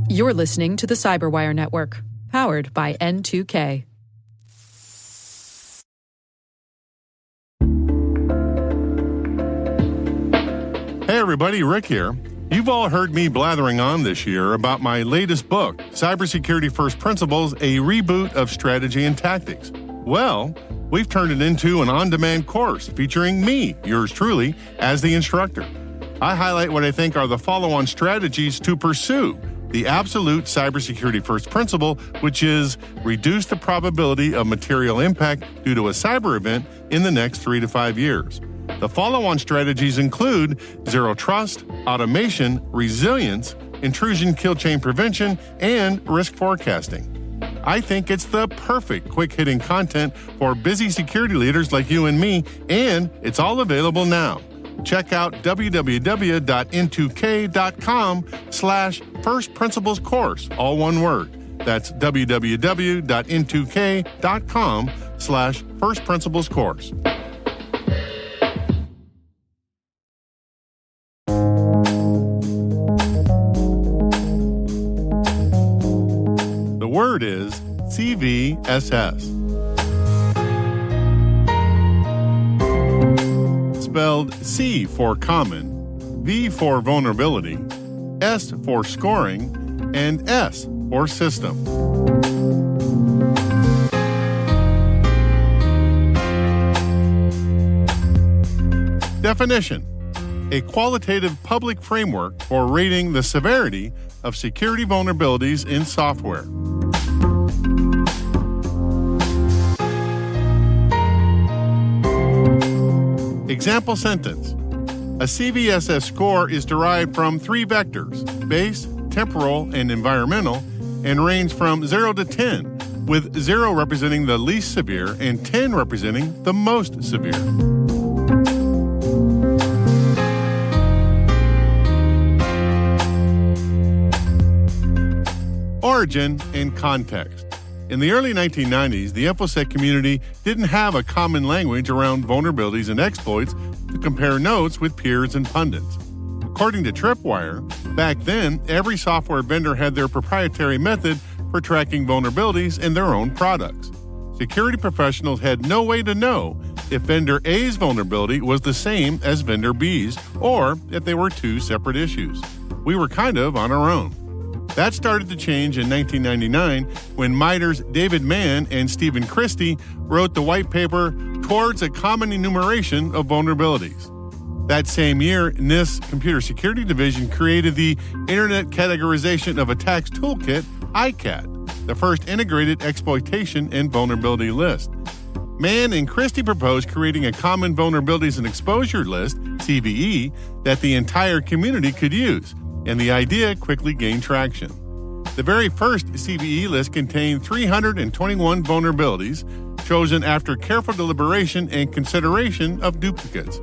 You're listening to the Cyberwire Network, powered by N2K. Hey everybody, Rick here. You've all heard me blathering on this year about my latest book, Cybersecurity First Principles, a Reboot of Strategy and Tactics. Well, we've turned it into an on-demand course featuring me, yours truly, as the instructor. I highlight what I think are the follow-on strategies to pursue the absolute cybersecurity first principle, which is reduce the probability of material impact due to a cyber event in the next 3 to 5 years. The follow-on strategies include zero trust, automation, resilience, intrusion kill chain prevention, and risk forecasting. I think it's the perfect quick-hitting content for busy security leaders like you and me, and it's all available now. Check out www.n2k.com/First Principles Course, all one word. That's www.n2k.com/First Principles Course. The word is CVSS. Spelled C for common, V for vulnerability, S for scoring, and S for system. Definition: a qualitative public framework for rating the severity of security vulnerabilities in software. Example sentence: a CVSS score is derived from 3 vectors, base, temporal, and environmental, and range from 0 to 10, with 0 representing the least severe and 10 representing the most severe. Origin and context. In the early 1990s, the InfoSec community didn't have a common language around vulnerabilities and exploits to compare notes with peers and pundits. According to Tripwire, back then, every software vendor had their proprietary method for tracking vulnerabilities in their own products. Security professionals had no way to know if vendor A's vulnerability was the same as vendor B's, or if they were 2 separate issues. We were kind of on our own. That started to change in 1999 when MITRE's David Mann and Stephen Christie wrote the white paper Towards a Common Enumeration of Vulnerabilities. That same year, NIST's Computer Security Division created the Internet Categorization of Attacks Toolkit, ICAT, the first integrated exploitation and vulnerability list. Mann and Christie proposed creating a common vulnerabilities and exposure list, CVE, that the entire community could use, and the idea quickly gained traction. The very first CVE list contained 321 vulnerabilities, chosen after careful deliberation and consideration of duplicates.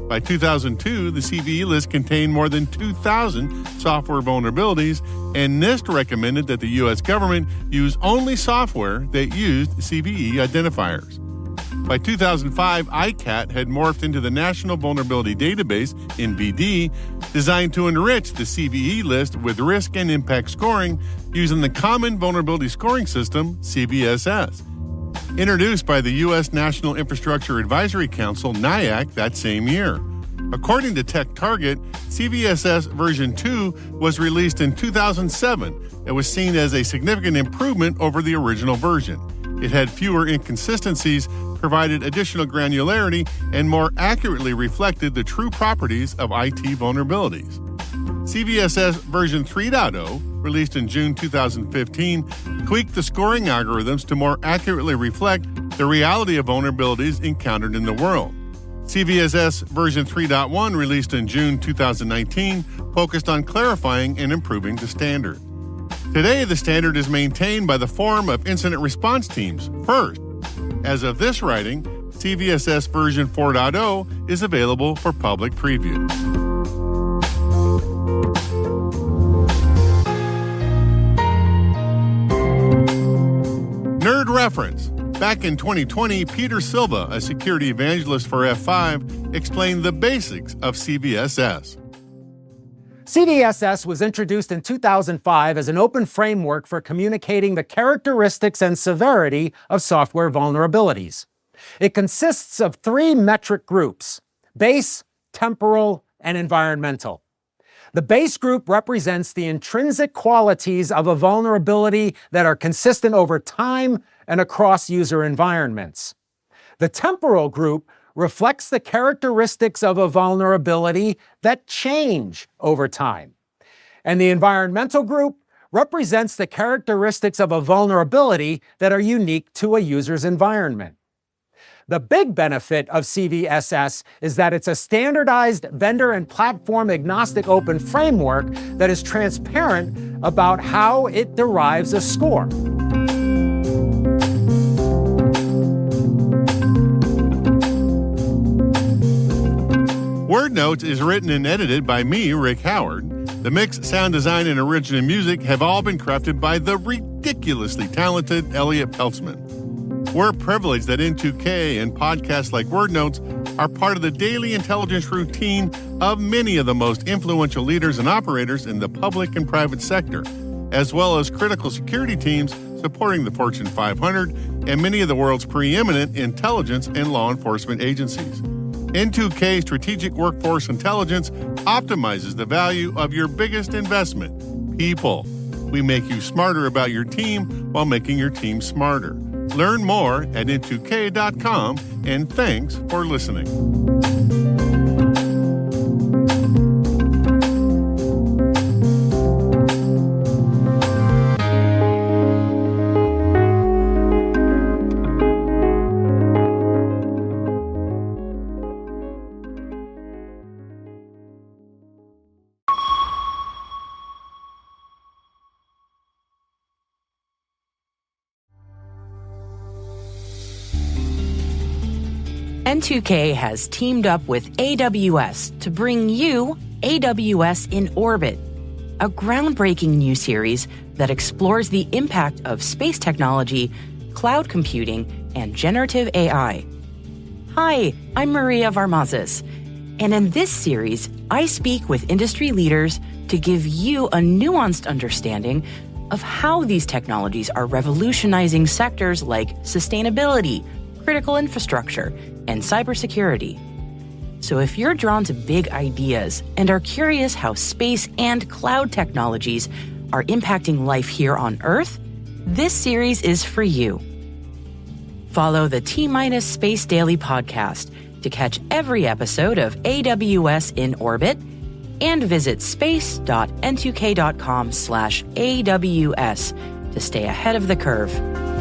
By 2002, the CVE list contained more than 2,000 software vulnerabilities, and NIST recommended that the U.S. government use only software that used CVE identifiers. By 2005, ICAT had morphed into the National Vulnerability Database, NVD, designed to enrich the CVE list with risk and impact scoring using the Common Vulnerability Scoring System, CVSS. Introduced by the U.S. National Infrastructure Advisory Council, NIAC, that same year. According to TechTarget, CVSS version 2 was released in 2007 and was seen as a significant improvement over the original version. It had fewer inconsistencies, provided additional granularity, and more accurately reflected the true properties of IT vulnerabilities. CVSS version 3.0, released in June 2015, tweaked the scoring algorithms to more accurately reflect the reality of vulnerabilities encountered in the world. CVSS version 3.1, released in June 2019, focused on clarifying and improving the standard. Today, the standard is maintained by the Forum of Incident Response Teams, FIRST. As of this writing, CVSS version 4.0 is available for public preview. Nerd reference. Back in 2020, Peter Silva, a security evangelist for F5, explained the basics of CVSS. CVSS was introduced in 2005 as an open framework for communicating the characteristics and severity of software vulnerabilities. It consists of 3 metric groups: base, temporal, and environmental. The base group represents the intrinsic qualities of a vulnerability that are consistent over time and across user environments. The temporal group reflects the characteristics of a vulnerability that change over time. And the environmental group represents the characteristics of a vulnerability that are unique to a user's environment. The big benefit of CVSS is that it's a standardized vendor and platform agnostic open framework that is transparent about how it derives a score. Word Notes is written and edited by me, Rick Howard. The mix, sound design, and original music have all been crafted by the ridiculously talented Elliot Peltzman. We're privileged that N2K and podcasts like Word Notes are part of the daily intelligence routine of many of the most influential leaders and operators in the public and private sector, as well as critical security teams supporting the Fortune 500 and many of the world's preeminent intelligence and law enforcement agencies. N2K Strategic Workforce Intelligence optimizes the value of your biggest investment, people. We make you smarter about your team while making your team smarter. Learn more at n2k.com, and thanks for listening. N2K has teamed up with AWS to bring you AWS in Orbit, a groundbreaking new series that explores the impact of space technology, cloud computing, and generative AI. Hi, I'm Maria Varmazes, and in this series, I speak with industry leaders to give you a nuanced understanding of how these technologies are revolutionizing sectors like sustainability, critical infrastructure, and cybersecurity. So if you're drawn to big ideas and are curious how space and cloud technologies are impacting life here on Earth, this series is for you. Follow the T-Minus Space Daily podcast to catch every episode of AWS in Orbit, and visit space.n2k.com/AWS to stay ahead of the curve.